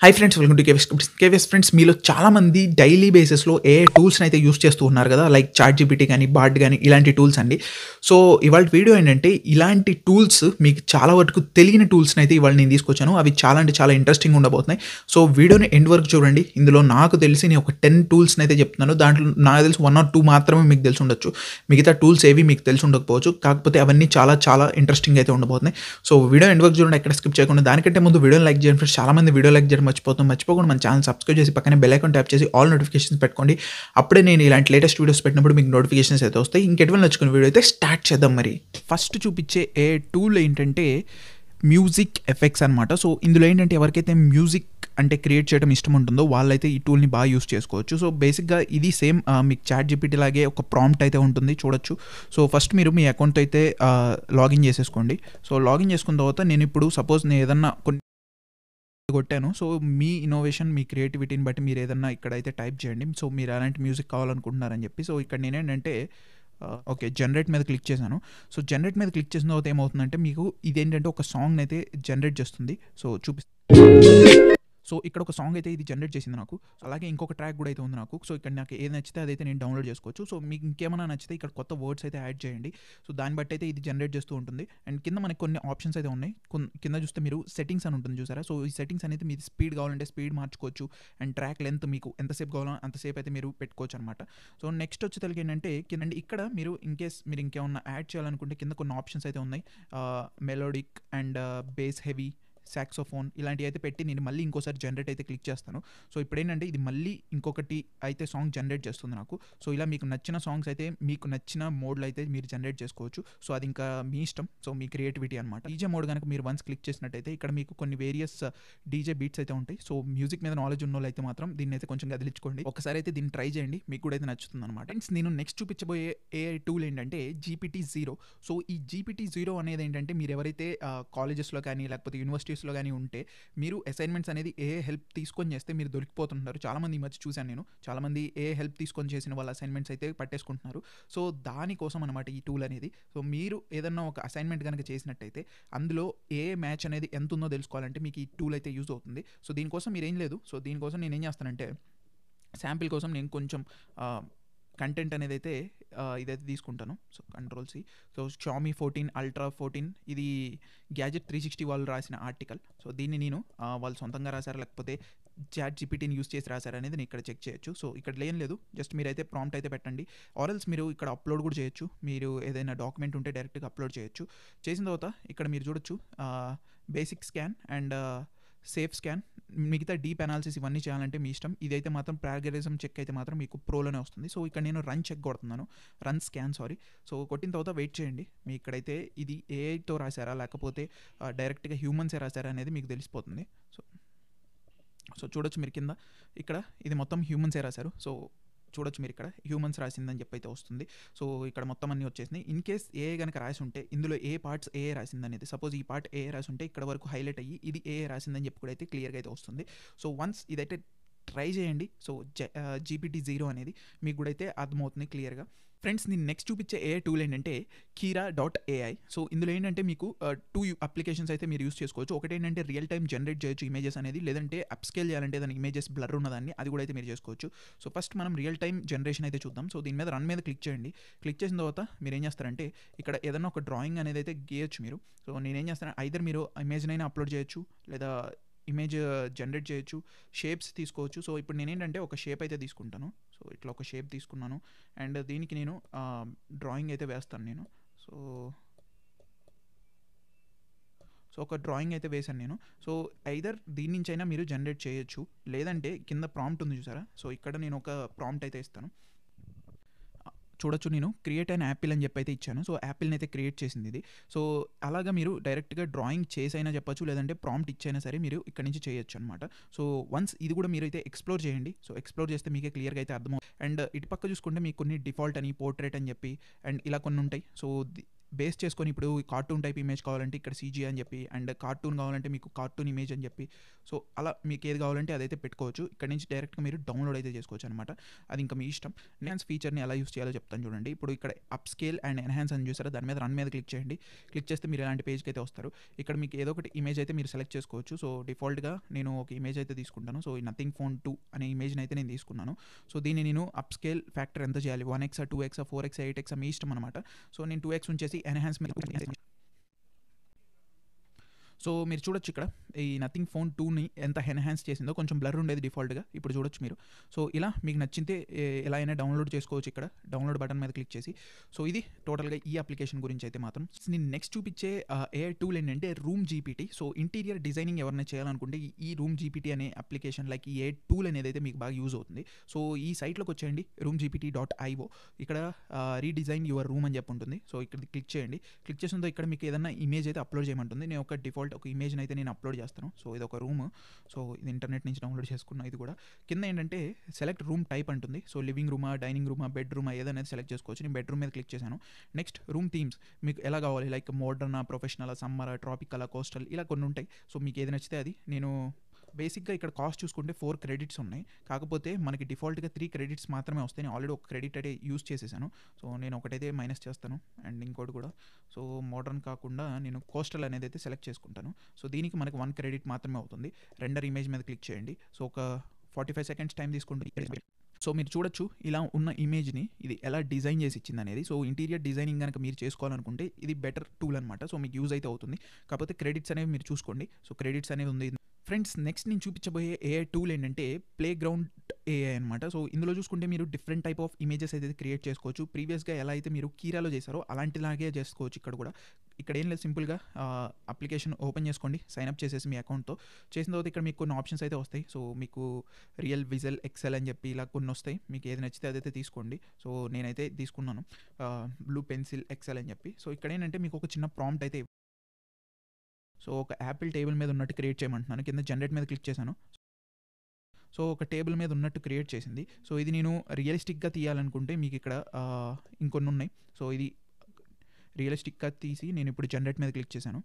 Hi friends, welcome to KVS friends. మీలో చాలామంది daily బేసిస్లో ఏఐ టూల్స్ని అయితే యూస్ చేస్తూ ఉన్నారు కదా, లైక్ చాట్ జీపీటీ కానీ, బార్డ్ కానీ, ఇలాంటి టూల్స్ అండి. సో ఇవాళ వీడియో ఏంటంటే, ఇలాంటి టూల్స్ మీకు చాలా వరకు తెలియని టూల్స్ని అయితే ఇవాళ నేను తీసుకొచ్చాను. అవి చాలా అంటే చాలా ఇంట్రెస్టింగ్ ఉండబోతున్నాయి. సో వీడియోని ఎండ్ వరకు చూడండి. ఇందులో నాకు తెలిసి నేను ఒక 10 టూల్స్ని అయితే చెప్తున్నాను. దాంట్లో నాకు తెలిసి 1 or 2 మాత్రమే మీకు తెలిసి ఉండొచ్చు. మిగతా టూల్స్ ఏవి మీకు తెలిసి ఉండకపోవచ్చు. కాకపోతే అవన్నీ చాలా చాలా ఇంట్రెస్టింగ్ అయితే ఉండబోతున్నాయి. సో వీడియో ఎండ్ వరకు చూడండి, ఎక్కడ స్కిప్ చేయకుండా. దానికంటే ముందు వీడియోని లైక్ చేయండి ఫ్రెండ్స్. చాలామంది వీడియో లైక్ చేయడం మర్చిపోకుండా మన ఛానల్ సబ్స్క్రైబ్ చేసి పక్కనే బెల్ ఐకాన్ ట్యాప్ చేసి ఆల్ నోటిఫికేషన్స్ పెట్టుకోండి. అప్పుడే నేను ఇలాంటి లేటెస్ట్ వీడియోస్ పెట్టినప్పుడు మీకు నోటిఫికేషన్స్ అయితే వస్తాయి. ఇంకెటువంటి నచ్చుకున్న వీడియో అయితే స్టార్ట్ చేద్దాం. మరి ఫస్ట్ చూపించే ఏ టూల్ ఏంటంటే మ్యూజిక్ ఎఫెక్ట్స్ అనమాట. సో ఇందులో ఏంటంటే ఎవరికైతే మ్యూజిక్ అంటే క్రియేట్ చేయడం ఇష్టం ఉంటుందో వాళ్ళైతే ఈ టూల్ని బాగా యూస్ చేసుకోవచ్చు. సో బేసిక్గా ఇది సేమ్ మీకు చాట్ జీపీటీ లాగే ఒక ప్రాంప్ట్ అయితే ఉంటుంది, చూడొచ్చు. సో ఫస్ట్ మీరు మీ అకౌంట్ అయితే లాగిన్ చేసేసుకోండి. సో లాగిన్ చేసుకున్న తర్వాత నేను ఇప్పుడు సపోజ్ నేను ఏదన్నా కొన్ని కొట్టాను. సో మీ ఇన్నోవేషన్, మీ క్రియేటివిటీని బట్టి మీరు ఏదన్నా ఇక్కడైతే టైప్ చేయండి. సో మీరు అలాంటి మ్యూజిక్ కావాలనుకుంటున్నారని చెప్పి. సో ఇక్కడ నేనేంటంటే ఓకే, జనరేట్ మీద క్లిక్ చేశాను. సో జనరేట్ మీద క్లిక్ చేసిన తర్వాత ఏమవుతుందంటే మీకు ఇదేంటంటే ఒక సాంగ్ అయితే జనరేట్ చేస్తుంది. సో సో ఇక్కడ ఒక సాంగ్ అయితే ఇది జనరేట్ చేసింది నాకు. అలాగే ఇంకొక ట్రాక్ కూడా అయితే ఉంది నాకు. సో ఇక్కడ నాకు ఏది నచ్చితే అదైతే నేను డౌన్లోడ్ చేసుకోవచ్చు. సో మీకు ఇంకేమైనా నచ్చితే ఇక్కడ కొత్త వర్డ్స్ అయితే యాడ్ చేయండి. సో దాన్ని బట్టి అయితే ఇది జనరేట్ చేస్తూ ఉంటుంది. అండ్ కింద మనకి కొన్ని ఆప్షన్స్ అయితే ఉన్నాయి. కింద చూస్తే మీరు సెట్టింగ్స్ అని ఉంటుంది చూసారా. సో ఈ సెట్టింగ్స్ అనేది మీరు స్పీడ్ కావాలంటే స్పీడ్ మార్చుకోవచ్చు. అండ్ ట్రాక్ లెంత్ మీకు ఎంతసేపు కావాలో అంతసేపు అయితే మీరు పెట్టుకోవచ్చు అనమాట. సో నెక్స్ట్ వచ్చి తెలుగు ఏంటంటే కింద ఇక్కడ మీరు ఇన్కేస్ మీరు ఇంకేమన్నా యాడ్ చేయాలనుకుంటే కింద కొన్ని ఆప్షన్స్ అయితే ఉన్నాయి. Melodic and base heavy, saxophone ఇలాంటివి అయితే పెట్టి నేను మళ్ళీ ఇంకోసారి జనరేట్ అయితే క్లిక్ చేస్తాను. సో ఇప్పుడు ఏంటంటే ఇది మళ్ళీ ఇంకొకటి అయితే సాంగ్ జనరేట్ చేస్తుంది నాకు. సో ఇలా మీకు నచ్చిన సాంగ్స్ అయితే మీకు నచ్చిన మోడ్లో అయితే మీరు జనరేట్ చేసుకోవచ్చు. సో అది ఇంకా మీ ఇష్టం. సో మీ క్రియేటివిటీ అనమాట. డీజే మోడ్ కనుక మీరు వన్స్ క్లిక్ చేసినట్టయితే ఇక్కడ మీకు కొన్ని వేరియస్ డీజే బీట్స్ అయితే ఉంటాయి. సో మ్యూజిక్ మీద నాలెడ్జ్ ఉన్న వాళ్ళు అయితే మాత్రం దీన్ని అయితే కొంచెం గదిలించుకోండి. ఒకసారి అయితే దీన్ని ట్రై చేయండి, మీకు కూడా అయితే నచ్చుతుంది అనమాట. నేను నెక్స్ట్ చూపించబోయే ఏఐ టూల్ ఏంటంటే GPT-0. సో ఈ GPT-0 అనేది ఏంటంటే మీరు ఎవరైతే కాలేజెస్లో కానీ లేకపోతే యూనివర్సిటీస్లో కానీ ఉంటే మీరు అసైన్మెంట్స్ అనేది ఏ హెల్ప్ తీసుకొని చేస్తే మీరు దొరికిపోతుంటారు. చాలామంది ఈ మధ్య చూశాను నేను. చాలామంది ఏ హెల్ప్ తీసుకొని చేసిన వాళ్ళ అసైన్మెంట్స్ అయితే పట్టేసుకుంటున్నారు. సో దానికోసం అనమాట ఈ టూల్ అనేది. సో మీరు ఏదన్నా ఒక అసైన్మెంట్ కనుక చేసినట్టయితే అందులో ఏ మ్యాచ్ అనేది ఎంత ఉందో తెలుసుకోవాలంటే మీకు ఈ టూల్ అయితే యూజ్ అవుతుంది. సో దీనికోసం మీరు ఏం లేదు. సో దీనికోసం నేను ఏం చేస్తానంటే శాంపిల్ కోసం నేను కొంచెం కంటెంట్ అనేది అయితే ఇదైతే తీసుకుంటాను. So Ctrl+C. So Xiaomi 14 Ultra 14 ఇది గ్యాజెట్ 360 వాళ్ళు రాసిన ఆర్టికల్. సో దీన్ని నేను వాళ్ళు సొంతంగా రాశారా లేకపోతే చాట్ జీపీటీని యూస్ చేసి రాశారా అనేది నేను ఇక్కడ చెక్ చేయొచ్చు. సో ఇక్కడ ఏం లేదు, జస్ట్ మీరైతే ప్రాంప్ట్ అయితే పెట్టండి. ఆర్ఎల్స్ మీరు ఇక్కడ అప్లోడ్ కూడా చేయొచ్చు. మీరు ఏదైనా డాక్యుమెంట్ ఉంటే డైరెక్ట్గా అప్లోడ్ చేయొచ్చు. చేసిన తర్వాత ఇక్కడ మీరు చూడొచ్చు basic scan and safe scan, మిగతా డీప్ అనాలిసిస్ ఇవన్నీ చేయాలంటే మీ ఇష్టం. ఇదైతే మాత్రం ప్లాగరిజం చెక్ అయితే మాత్రం మీకు ప్రోలోనే వస్తుంది. సో ఇక్కడ నేను రన్ చెక్ కొడుతున్నాను, రన్ స్కాన్ సో కొట్టిన తర్వాత వెయిట్ చేయండి. మీ ఇక్కడైతే ఇది ఏఐతో రాశారా లేకపోతే డైరెక్ట్గా హ్యూమన్సే రాశారా అనేది మీకు తెలిసిపోతుంది. సో చూడొచ్చు మీరు కింద ఇక్కడ ఇది మొత్తం హ్యూమన్సే రాశారు. సో చూడొచ్చు మీరు ఇక్కడ హ్యూమన్స్ రాసిందని చెప్పి అయితే వస్తుంది. సో ఇక్కడ మొత్తం అన్నీ వచ్చేసినాయి. ఇన్ కేస్ ఏఐ కనుక రాసి ఉంటే ఇందులో ఏ పార్ట్స్ ఏఐ రాసిందనేది, సపోజ్ ఈ పార్ట్ ఏఐ రాసి ఉంటే ఇక్కడ వరకు హైలైట్ అయ్యి ఇది ఏఐ రాసిందని చెప్పి కూడా అయితే క్లియర్గా అయితే వస్తుంది. సో వన్స్ ఇదైతే ట్రై చేయండి. సో GPT-0 అనేది మీకు కూడా అయితే అర్థమవుతుంది క్లియర్గా. ఫ్రెండ్స్ నేను నెక్స్ట్ చూపించే ఏఐ టూల్ ఏంటంటే Kira.ai. సో ఇందులో ఏంటంటే మీకు 2 అప్లికేషన్స్ అయితే మీరు యూస్ చేసుకోవచ్చు. ఒకటి ఏంటంటే రియల్ టైం జనరేట్ చేయొచ్చు ఇమేజెస్ అనేది, లేదంటే అప్స్కేల్ చేయాలంటే దాని ఇమేజెస్ బ్లర్ ఉన్నదాన్ని అది కూడా అయితే మీరు చేసుకోవచ్చు. సో ఫస్ట్ మనం రియల్ టైం జనరేషన్ అయితే చూద్దాం. సో దీని మీద రన్ మీద క్లిక్ చేయండి. క్లిక్ చేసిన తర్వాత మీరు ఏం చేస్తారంటే ఇక్కడ ఏదైనా ఒక డ్రాయింగ్ అనేది అయితే గీయచ్చు మీరు. సో నేనేం చేస్తాను, ఐదర్ మీరు ఇమేజ్నైనా అప్లోడ్ చేయొచ్చు లేదా ఇమేజ్ జనరేట్ చేయొచ్చు, షేప్స్ తీసుకోవచ్చు. సో ఇప్పుడు నేనేంటంటే ఒక షేప్ అయితే తీసుకుంటాను. సో ఇట్లా ఒక షేప్ తీసుకున్నాను అండ్ దీనికి నేను డ్రాయింగ్ అయితే వేస్తాను నేను. సో ఒక డ్రాయింగ్ అయితే వేశాను నేను. సో ఐదర్ దీని నుంచి అయినా మీరు జనరేట్ చేయొచ్చు, లేదంటే కింద ప్రాంప్ట్ ఉంది చూసారా. సో ఇక్కడ నేను ఒక ప్రాంప్ట్ అయితే ఇస్తాను. చూడొచ్చు నేను క్రియేట్ అయిన యాపిల్ అని చెప్పి అయితే ఇచ్చాను. సో యాపిల్ని అయితే క్రియేట్ చేసింది ఇది. సో అలాగా మీరు డైరెక్ట్గా డ్రాయింగ్ చేసైనా చెప్పచ్చు, లేదంటే ప్రాంప్ట్ ఇచ్చైనా సరే మీరు ఇక్కడ నుంచి చేయొచ్చు అనమాట. సో వన్స్ ఇది కూడా మీరు అయితే ఎక్స్ప్లోర్ చేయండి. సో ఎక్స్ప్లోర్ చేస్తే మీకే క్లియర్గా అయితే అర్థమవుతుంది. అండ్ ఇటు పక్క చూసుకుంటే మీకు కొన్ని డిఫాల్ట్ అని, పోర్ట్రేట్ అని చెప్పి అండ్ ఇలా కొన్ని ఉంటాయి. సో బేస్ చేసుకొని ఇప్పుడు కార్టూన్ టైప్ ఇమేజ్ కావాలంటే ఇక్కడ సీజీ అని చెప్పి, అండ్ కార్టూన్ కావాలంటే మీకు కార్టూన్ ఇమేజ్ అని చెప్పి, సో అలా మీకు ఏది కావాలంటే అదైతే పెట్టుకోవచ్చు. ఇక్కడ నుంచి డైరెక్ట్గా మీరు డౌన్లోడ్ అయితే చేసుకోవచ్చు అనమాట. అది ఇంకా మీ ఇష్టం. ఎన్హాన్స్ ఫీచర్ని ఎలా యూస్ చేయాలో చెప్తాను చూడండి. ఇప్పుడు ఇక్కడ అప్ స్కేల్ అండ్ ఎన్హాన్స్ అని చూసారా, దాని మీద రన్ మీద క్లిక్ చేయండి. క్లిక్ చేస్తే మీరు ఇలాంటి పేజ్కి అయితే వస్తారు. ఇక్కడ మీకు ఏదో ఒకటి ఇమేజ్ అయితే మీరు సెలెక్ట్ చేసుకోవచ్చు. సో డిఫాల్ట్గా నేను ఒక ఇమేజ్ అయితే తీసుకుంటాను. సో ఈ నథింగ్ ఫోన్ 2 అనే ఇమేజ్ని అయితే నేను తీసుకున్నాను. సో దీన్ని నేను అప్ స్కేల్ ఫ్యాక్టర్ ఎంత చేయాలి, 1x 2x 4x 8x మీ ఇష్టం అనమాట. సో నేను 2x ఉంచేసి ఎన్హాన్స్ మీద. సో మీరు చూడొచ్చు ఇక్కడ ఈ నథింగ్ ఫోన్ 2ని ఎంత ఎన్హాన్స్ చేసిందో. కొంచెం బ్లర్ ఉండేది డిఫాల్ట్గా, ఇప్పుడు చూడొచ్చు మీరు. సో ఇలా మీకు నచ్చితే ఎలా అయినా డౌన్లోడ్ చేసుకోవచ్చు. ఇక్కడ డౌన్లోడ్ బటన్ మీద క్లిక్ చేసి. సో ఇది టోటల్గా ఈ అప్లికేషన్ గురించి అయితే మాత్రం. నేను నెక్స్ట్ చూపించే ఏఐ టూల్ ఏంటంటే room GPT. So interior designing ఎవరైనా చేయాలనుకుంటే ఈ రూమ్ జీపీటీ అనే అప్లికేషన్ లైక్ ఈ ఏఐ టూల్ అనేది అయితే మీకు బాగా యూజ్ అవుతుంది. సో ఈ సైట్లోకి వచ్చేయండి, roomgpt.io. ఇక్కడ రీడిజైన్ యువర్ రూమ్ అని చెప్పి ఉంటుంది. సో ఇక్కడ క్లిక్ చేయండి. క్లిక్ చేసిన ఇక్కడ మీకు ఏదైనా ఇమేజ్ అయితే అప్లోడ్ చేయమంటుంది. నేను ఒక డిఫాల్ట్ ఒక ఇమేజ్ని అయితే నేను అప్లోడ్ చేస్తాను. సో ఇది ఒక రూమ్. సో ఇది ఇంటర్నెట్ నుంచి డౌన్లోడ్ చేసుకున్నా. ఇది కూడా కింద ఏంటంటే సెలెక్ట్ రూమ్ టైప్ అంటుంది. సో లివింగ్ రూమా, డైనింగ్ రూమా, బెడ్ రూమా ఏదనేది సెలెక్ట్ చేసుకోవచ్చు. నేను బెడ్రూమ్ మీద క్లిక్ చేశాను. నెక్స్ట్ రూమ్ థీమ్స్ మీకు ఎలా కావాలి, like Moderna, professional, summer, tropical, coastal ఇలా కొన్ని ఉంటాయి. సో మీకు ఏది నచ్చితే అది. నేను బేసిక్గా ఇక్కడ కాస్ట్ చూసుకుంటే 4 క్రెడిట్స్ ఉన్నాయి. కాకపోతే మనకి డిఫాల్ట్గా 3 క్రెడిట్స్ మాత్రమే వస్తాయి. నేను ఆల్రెడీ ఒక క్రెడిట్ అయితే యూస్ చేసేసాను. సో నేను ఒకటైతే మైనస్ చేస్తాను అండ్ ఇంకోటి కూడా. సో మోడర్న్ కాకుండా నేను కోస్టల్ అనేది అయితే సెలెక్ట్ చేసుకుంటాను. సో దీనికి మనకి 1 క్రెడిట్ మాత్రమే అవుతుంది. రెండర్ ఇమేజ్ మీద క్లిక్ చేయండి. సో ఒక 45 సెకండ్స్ టైం తీసుకుంటుంది. సో మీరు చూడొచ్చు ఇలా ఉన్న ఇమేజ్ని ఇది ఎలా డిజైన్ చేసి ఇచ్చింది అనేది. సో ఇంటీరియర్ డిజైనింగ్ కనుక మీరు చేసుకోవాలనుకుంటే ఇది బెటర్ టూల్ అనమాట. సో మీకు యూజ్ అయితే అవుతుంది. కాకపోతే క్రెడిట్స్ అనేవి మీరు చూసుకోండి. సో క్రెడిట్స్ అనేది ఉంది. ఫ్రెండ్స్ నెక్స్ట్ నేను చూపించబోయే ఏఐ టూల్ ఏంటంటే ప్లే గ్రౌండ్ ఏఐ అనమాట. సో ఇందులో చూసుకుంటే మీరు డిఫరెంట్ టైప్ ఆఫ్ ఇమేజెస్ అయితే క్రియేట్ చేసుకోవచ్చు. ప్రీవియస్గా ఎలా అయితే మీరు కీరాలో చేశారో అలాంటిలాగే చేసుకోవచ్చు ఇక్కడ కూడా. ఇక్కడ ఏం లేదు, సింపుల్గా అప్లికేషన్ ఓపెన్ చేసుకోండి, సైన్అప్ చేసేసి మీ అకౌంట్తో. చేసిన తర్వాత ఇక్కడ మీకు కొన్ని ఆప్షన్స్ అయితే వస్తాయి. సో మీకు రియల్ విజువల్ ఎక్సెల్ అని చెప్పి ఇలా కొన్ని వస్తాయి. మీకు ఏది నచ్చితే అదైతే తీసుకోండి. సో నేనైతే తీసుకున్నాను బ్లూ పెన్సిల్ ఎక్సెల్ అని చెప్పి. సో ఇక్కడ ఏంటంటే మీకు ఒక చిన్న ప్రాంప్ట్ అయితే. సో ఒక యాపిల్ టేబుల్ మీద ఉన్నట్టు క్రియేట్ చేయమంటున్నాను. కింద జనరేట్ మీద క్లిక్ చేశాను. సో ఒక టేబుల్ మీద ఉన్నట్టు క్రియేట్ చేసింది. సో ఇది నేను రియలిస్టిక్గా తీయాలనుకుంటే మీకు ఇక్కడ ఇంకొన్ని ఉన్నాయి. సో ఇది రియలిస్టిక్గా తీసి నేను ఇప్పుడు జనరేట్ మీద క్లిక్ చేశాను.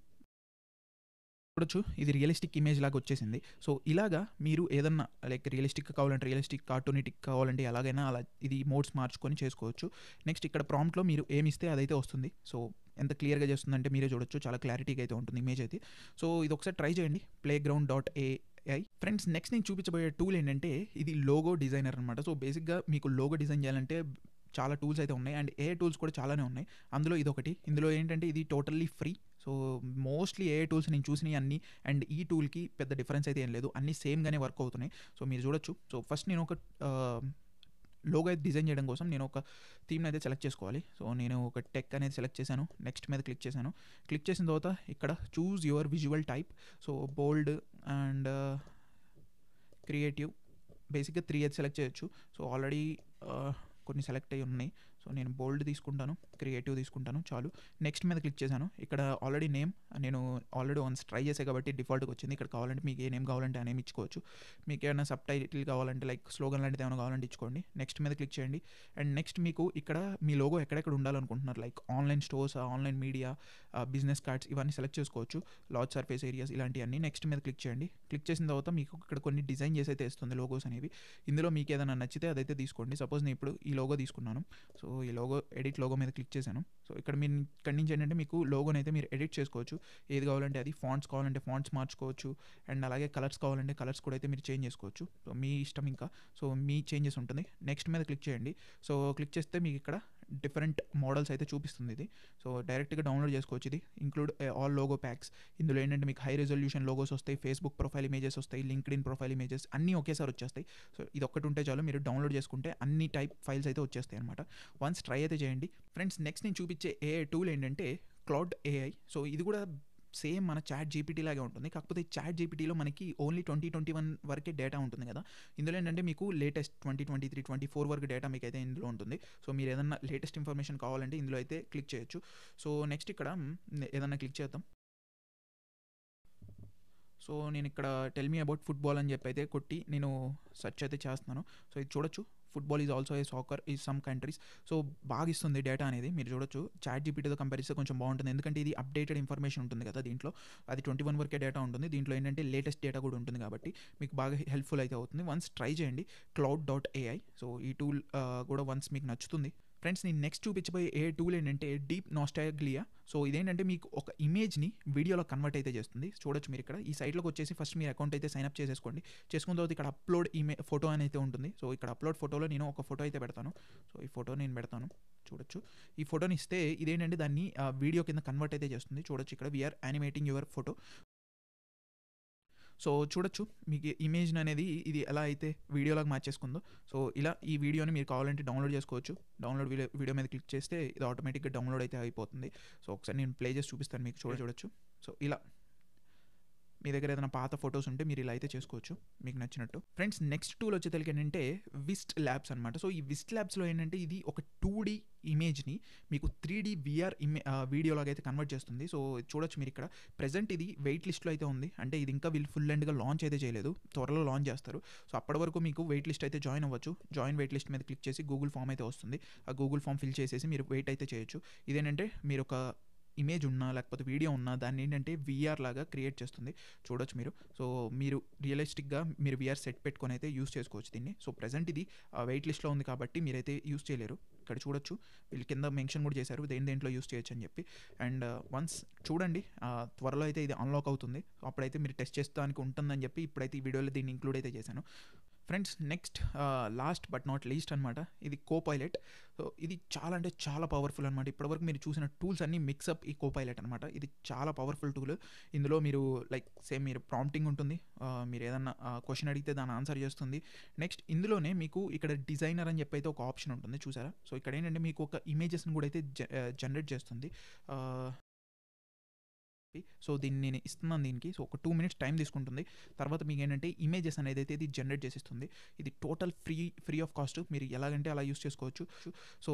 చూడొచ్చు ఇది రియలిస్టిక్ ఇమేజ్ లాగా వచ్చేసింది. సో ఇలాగా మీరు ఏదన్నా లైక్ రియలిస్టిక్ కావాలంటే రియలిస్టిక్, కార్టూనిటిక్ కావాలంటే ఎలాగైనా అలా ఇది మోడ్స్ మార్చుకొని చేసుకోవచ్చు. నెక్స్ట్ ఇక్కడ ప్రాంప్ట్లో మీరు ఏమిస్తే అదైతే వస్తుంది. సో ఎంత క్లియర్గా చేస్తుందంటే మీరే చూడొచ్చు, చాలా క్లారిటీగా అయితే ఉంటుంది ఇమేజ్ అయితే. సో ఇది ఒకసారి ట్రై చేయండి, playground.ai. ఫ్రెండ్స్ నెక్స్ట్ నేను చూపించబోయే టూల్ ఏంటంటే ఇది లోగో డిజైనర్ అనమాట. సో బేసిక్గా మీకు లోగో డిజైన్ చేయాలంటే చాలా టూల్స్ అయితే ఉన్నాయి అండ్ ఏ టూల్స్ కూడా చాలానే ఉన్నాయి. అందులో ఇదొకటి. ఇందులో ఏంటంటే ఇది టోటల్లీ ఫ్రీ. సో మోస్ట్లీ ఏ టూల్స్ నేను చూసినవి అన్నీ అండ్ ఈ టూల్కి పెద్ద డిఫరెన్స్ అయితే ఏం లేదు, అన్నీ సేమ్గానే వర్క్ అవుతున్నాయి. సో మీరు చూడొచ్చు. సో ఫస్ట్ నేను ఒక లోగో అయితే డిజైన్ చేయడం కోసం నేను ఒక థీమ్ని అయితే సెలెక్ట్ చేసుకోవాలి. సో నేను ఒక టెక్ అనేది సెలెక్ట్ చేశాను. నెక్స్ట్ మీద క్లిక్ చేశాను. క్లిక్ చేసిన తర్వాత ఇక్కడ choose your visual type. So bold and creative బేసిక్గా 3 అయితే సెలెక్ట్ చేయొచ్చు. సో ఆల్రెడీ కొన్ని సెలెక్ట్ అయ్యి ఉన్నాయి. సో నేను బోల్డ్ తీసుకుంటాను, క్రియేటివ్ తీసుకుంటాను, చాలు. నెక్స్ట్ మీద క్లిక్ చేశాను. ఇక్కడ ఆల్రెడీ నేమ్ నేను ఆల్రెడీ వన్స్ ట్రై చేసే కాబట్టి డిఫాల్ట్గా వచ్చింది. ఇక్కడ కావాలంటే మీకు ఏ నేమ్ కావాలంటే ఆ నేమ్ ఇచ్చుకోవచ్చు. మీకు ఏమైనా సబ్ టైటిల్ కావాలంటే లైక్ స్లోగన్ లాంటిది ఏమైనా కావాలంటే ఇచ్చుకోండి. నెక్స్ట్ మీద క్లిక్ చేయండి. అండ్ నెక్స్ట్ మీకు ఇక్కడ మీ లోగో ఎక్కడెక్కడ ఉండాలనుకుంటున్నారు, like online stores, online media, business cards ఇవన్నీ సెలెక్ట్ చేసుకోవచ్చు. లార్జ్ సర్ఫేస్ ఏరియాస్ ఇలాంటివన్నీ. నెక్స్ట్ మీద క్లిక్ చేయండి. క్లిక్ చేసిన తర్వాత మీకు ఇక్కడ కొన్ని డిజైన్ చేసి అయితే ఇస్తుంది లోగోస్ అనేవి. ఇందులో మీకు ఏదైనా నచ్చితే అదైతే తీసుకోండి. సపోజ్ నేను ఇప్పుడు ఈ లోగో తీసుకున్నాను. సో ఈ లోగో ఎడిట్ లోగో మీద క్లిక్ చేశాను. సో ఇక్కడ మీరు ఇక్కడి నుంచి ఏంటంటే మీకు లోగోని అయితే మీరు ఎడిట్ చేసుకోవచ్చు. ఏది కావాలంటే అది, ఫాంట్స్ కావాలంటే ఫాంట్స్ మార్చుకోవచ్చు అండ్ అలాగే కలర్స్ కావాలంటే కలర్స్ కూడా అయితే మీరు చేంజ్ చేసుకోవచ్చు. సో మీ ఇష్టం ఇంకా. సో మీ చేంజెస్ ఉంటుంది. నెక్స్ట్ మీద క్లిక్ చేయండి. సో క్లిక్ చేస్తే మీకు ఇక్కడ డిఫరెంట్ మోడల్స్ అయితే చూపిస్తుంది ఇది. సో డైరెక్ట్గా డౌన్లోడ్ చేసుకోవచ్చు. ఇది ఇంక్లూడ్ ఆల్ లోగో ప్యాక్స్. ఇందులో ఏంటంటే మీకు హై రెజల్యూషన్ లోగోస్ వస్తాయి, ఫేస్బుక్ ప్రొఫైల్ ఇమేజెస్ వస్తాయి, లింక్డ్ఇన్ ప్రొఫైల్ ఇమేజెస్ అన్నీ ఒకేసారి వచ్చేస్తాయి. సో ఇది ఒక్కటి ఉంటే చాలు, మీరు డౌన్లోడ్ చేసుకుంటే అన్ని టైప్ ఫైల్స్ అయితే వచ్చేస్తాయి అనమాట. వన్స్ ట్రై అయితే చేయండి. ఫ్రెండ్స్ నెక్స్ట్ నేను చూపించే ఏఐ టూల్ ఏంటంటే క్లౌడ్ ఏఐ. సో ఇది కూడా సేమ్ మన చాట్ జీపీటీ లాగే ఉంటుంది. కాకపోతే చాట్ జీపీటీలో మనకి ఓన్లీ 2021 వరకే డేటా ఉంటుంది కదా. ఇందులో ఏంటంటే మీకు లేటెస్ట్ 2023, 24 వరకు డేటా మీకు అయితే ఇందులో ఉంటుంది. సో మీరు ఏదన్నా లేటెస్ట్ ఇన్ఫర్మేషన్ కావాలంటే ఇందులో అయితే క్లిక్ చేయొచ్చు. సో నెక్స్ట్ ఇక్కడ ఏదన్నా క్లిక్ చేద్దాం. సో నేను ఇక్కడ టెల్ మీ అబౌట్ ఫుట్బాల్ అని చెప్పి అయితే కొట్టి నేను సెర్చ్ అయితే చేస్తున్నాను. సో ఇది చూడొచ్చు, football is also a soccer ఈ సమ్ కంట్రీస్. సో బాగా ఇస్తుంది డేటా అనేది. మీరు చూడొచ్చు చాట్ జీపీటీతో కంపేర్ చేస్తే కొంచెం బాగుంటుంది, ఎందుకంటే ఇది అప్డేటెడ్ ఇన్ఫర్మేషన్ ఉంటుంది కదా దీంట్లో. అది 21 వరకే డేటా ఉంటుంది, దీంట్లో ఏంటంటే లేటెస్ట్ డేటా కూడా ఉంటుంది కాబట్టి మీకు బాగా హెల్ప్ఫుల్ అయితే అవుతుంది. వన్స్ ట్రై చేయండి cloud.ai. సో ఈ టూల్ కూడా వన్స్ మీకు నచ్చుతుంది. ఫ్రెండ్స్, నేను నెక్స్ట్ చూపించబోయే ఏ టూల్ ఏంటంటే డీప్ నాస్టాల్జియా. సో ఇదేంటంటే మీకు ఒక ఇమేజ్ని వీడియోలో కన్వర్ట్ అయితే చేస్తుంది. చూడొచ్చు మీరు ఇక్కడ ఈ సైట్లోకి వచ్చేసి ఫస్ట్ మీరు అకౌంట్ అయితే సైన్అప్ చేసేసుకోండి. చేసుకున్న తర్వాత ఇక్కడ అప్లోడ్ ఫోటో అని అయితే ఉంటుంది. సో ఇక్కడ అప్లోడ్ ఫోటోలో నేను ఒక ఫోటో అయితే పెడతాను. సో ఈ ఫోటో నేను పెడతాను. చూడొచ్చు ఈ ఫోటోని ఇస్తే ఇదేంటంటే దాన్ని వీడియో కింద కన్వర్ట్ అయితే చేస్తుంది. చూడొచ్చు ఇక్కడ we are animating your photo. So చూడొచ్చు మీకు ఇమేజ్ అనేది ఇది ఎలా అయితే వీడియోలాగా మార్చేసుకుందో. సో ఇలా ఈ వీడియోని మీరు కావాలంటే డౌన్లోడ్ చేసుకోవచ్చు. డౌన్లోడ్ వీడియో మీద క్లిక్ చేస్తే ఇది ఆటోమేటిక్గా డౌన్లోడ్ అయితే అయిపోతుంది. సో ఒకసారి నేను ప్లే చేసి చూపిస్తాను మీకు. చూడొచ్చు. సో ఇలా మీ దగ్గర ఏదైనా పాత ఫొటోస్ ఉంటే మీరు ఇలా అయితే చేసుకోవచ్చు మీకు నచ్చినట్టు. ఫ్రెండ్స్, నెక్స్ట్ టూల్ వచ్చేసరికి ఏంటంటే విస్ట్ ల్యాబ్స్ అనమాట. సో ఈ విస్ట్ ల్యాబ్స్లో ఏంటంటే ఇది ఒక 2D ఇమేజ్ని మీకు 3D VR వీడియోలాగా అయితే కన్వర్ట్ చేస్తుంది. సో చూడొచ్చు మీరు ఇక్కడ ప్రెజెంట్ ఇది వెయిట్ లిస్ట్లో అయితే ఉంది. అంటే ఇది ఇంకా వీళ్ళు ఫుల్ ఎండ్గా లాంచ్ అయితే చేయలేదు, త్వరలో లాంచ్ చేస్తారు. సో అప్పటి వరకు మీకు వెయిట్ లిస్ట్ అయితే జాయిన్ అవ్వచ్చు. జాయిన్ వెయిట్ లిస్ట్ మీద క్లిక్ చేసి గూగుల్ ఫామ్ అయితే వస్తుంది. ఆ గూగుల్ ఫామ్ ఫిల్ చేసేసి మీరు వెయిట్ అయితే చేయొచ్చు. ఇదేంటంటే మీరు ఒక ఇమేజ్ ఉన్నా లేకపోతే వీడియో ఉన్నా దాన్ని ఏంటంటే VR లాగా క్రియేట్ చేస్తుంది. చూడొచ్చు మీరు. సో మీరు రియలిస్టిక్గా మీరు VR సెట్ పెట్టుకొని అయితే యూస్ చేసుకోవచ్చు దీన్ని. సో ప్రెజెంట్ ఇది వెయిట్ లిస్ట్లో ఉంది కాబట్టి మీరైతే యూస్ చేయలేరు. ఇక్కడ చూడొచ్చు వీళ్ళు కింద మెన్షన్ కూడా చేశారు దేంట్లో యూస్ చేయొచ్చు అని చెప్పి. అండ్ వన్స్ చూడండి త్వరలో అయితే ఇది అన్లాక్ అవుతుంది. అప్పుడైతే మీరు టెస్ట్ చేస్తానికి ఉంటుందని చెప్పి ఇప్పుడైతే ఈ వీడియోలో దీన్ని ఇంక్లూడ్ అయితే చేశాను. Friends, next last but not least అనమాట, ఇది కోపైలట్. సో ఇది చాలా అంటే చాలా పవర్ఫుల్ అనమాట. ఇప్పటివరకు మీరు చూసిన టూల్స్ అన్నీ మిక్సప్ ఈ కోపైలట్ అనమాట. ఇది చాలా పవర్ఫుల్ టూల్. ఇందులో మీరు లైక్ సేమ్ మీరు ప్రాంప్టింగ్ ఉంటుంది, మీరు ఏదన్నా క్వశ్చన్ అడిగితే దాన్ని ఆన్సర్ చేస్తుంది. నెక్స్ట్ ఇందులోనే మీకు ఇక్కడ డిజైనర్ అని చెప్పి అయితే ఒక ఆప్షన్ ఉంటుంది చూసారా. సో ఇక్కడ ఏంటంటే మీకు ఒక ఇమేజెస్ని కూడా అయితే జనరేట్ చేస్తుంది. సో దీన్ని నేను ఇస్తున్నాను దీనికి. సో ఒక 2 minutes టైం తీసుకుంటుంది. తర్వాత మీకు ఏంటంటే ఇమేజెస్ అనేది అయితే ఇది జనరేట్ చేసిస్తుంది. ఇది టోటల్ ఫ్రీ ఆఫ్ కాస్ట్. మీరు ఎలాగంటే అలా యూస్ చేసుకోవచ్చు. సో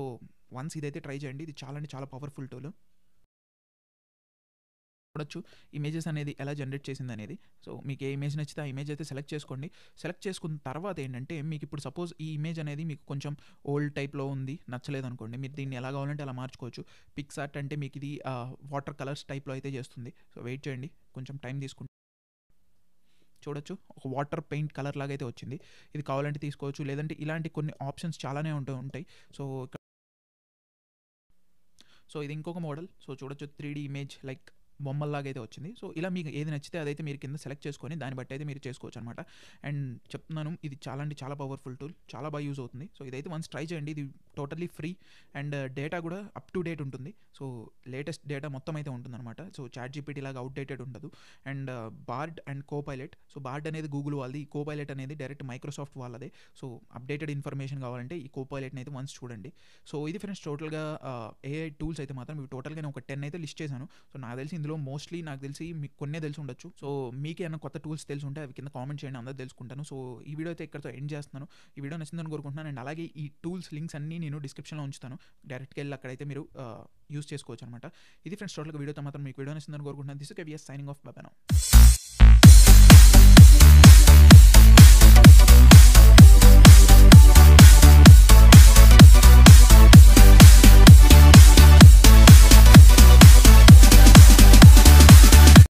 వన్స్ ఇదైతే ట్రై చేయండి. ఇది చాలా అంటే చాలా పవర్ఫుల్ టూల్. చూడొచ్చు ఇమేజెస్ అనేది ఎలా జనరేట్ చేసింది అనేది. సో మీకు ఏ ఇమేజ్ నచ్చితే ఆ ఇమేజ్ అయితే సెలెక్ట్ చేసుకోండి. సెలెక్ట్ చేసుకున్న తర్వాత ఏంటంటే మీకు ఇప్పుడు సపోజ్ ఈ ఇమేజ్ అనేది మీకు కొంచెం ఓల్డ్ టైప్లో ఉంది, నచ్చలేదు అనుకోండి, మీరు దీన్ని ఎలా కావాలంటే అలా మార్చుకోవచ్చు. పిక్సార్ట్ అంటే మీకు ఇది వాటర్ కలర్స్ టైప్లో అయితే చేస్తుంది. సో వెయిట్ చేయండి, కొంచెం టైం తీసుకుంటుంది. చూడొచ్చు ఒక వాటర్ పెయింట్ కలర్ లాగా అయితే వచ్చింది. ఇది కావాలంటే తీసుకోవచ్చు, లేదంటే ఇలాంటి కొన్ని ఆప్షన్స్ చాలానే ఉంటాయి. సో ఇది ఇంకొక మోడల్. సో చూడొచ్చు 3D ఇమేజ్ లైక్ బొమ్మల్లాగా అయితే వచ్చింది. సో ఇలా మీకు ఏది నచ్చితే అదైతే మీరు కింద సెలెక్ట్ చేసుకొని దాన్ని బట్టి అయితే మీరు చేసుకోవచ్చు అనమాట. అండ్ చెప్తున్నాను ఇది చాలా అంటే చాలా పవర్ఫుల్ టూల్, చాలా బాగా యూజ్ అవుతుంది. సో ఇదైతే వన్స్ ట్రై చేయండి. ఇది టోటలీ ఫ్రీ అండ్ డేటా కూడా అప్ టు డేట్ ఉంటుంది. సో లేటెస్ట్ డేటా మొత్తం అయితే ఉంటుందన్నమాట. సో చాట్ జీపీటీ లాగా అవుట్డేటెడ్ ఉండదు. And board and Copilot. So board అనేది గూగుల్ వాళ్ళది, ఈ కోపైలట్ అనేది డైరెక్ట్ మైక్రోసాఫ్ట్ వాళ్ళదే. సో అప్డేటెడ్ ఇన్ఫర్మేషన్ కావాలంటే ఈ కోపైలట్ని అయితే వన్స్ చూడండి. సో ఇది ఫ్రెండ్స్ టోటల్గా AI టూల్స్ అయితే మాత్రం ఇవి టోటల్గా నేను ఒక 10 అయితే లిస్ట్ చేశాను. సో నాకు తెలిసి ఇందులో మోస్ట్లీ నాకు తెలిసి మీకు కొన్నే తెలిసి ఉండొచ్చు. సో మీకు ఏమైనా కొత్త టూల్స్ తెలిసి ఉంటే అవి కింద కామెంట్ చేయండి, అందరూ తెలుసుకుంటాను. సో ఈ వీడియో అయితే ఇక్కడతో ఎండ్ చేస్తున్నాను. ఈ వీడియో నచ్చిందని కోరుకుంటున్నాను. అండ్ అలాగే ఈ టూల్స్ లింక్స్ అన్నీ నేను డిస్క్రిప్షన్లో ఉంచుతాను. డైరెక్ట్గా వెళ్ళి అక్కడైతే మీరు యూస్ చేసుకోవచ్చు అనమాట. ఇది ఫ్రెండ్స్ టోటల్గా వీడియోతో మాత్రం మీకు వీడియో నచ్చిందని కోరుకుంటున్నాను. This is KVS signing off. By by now.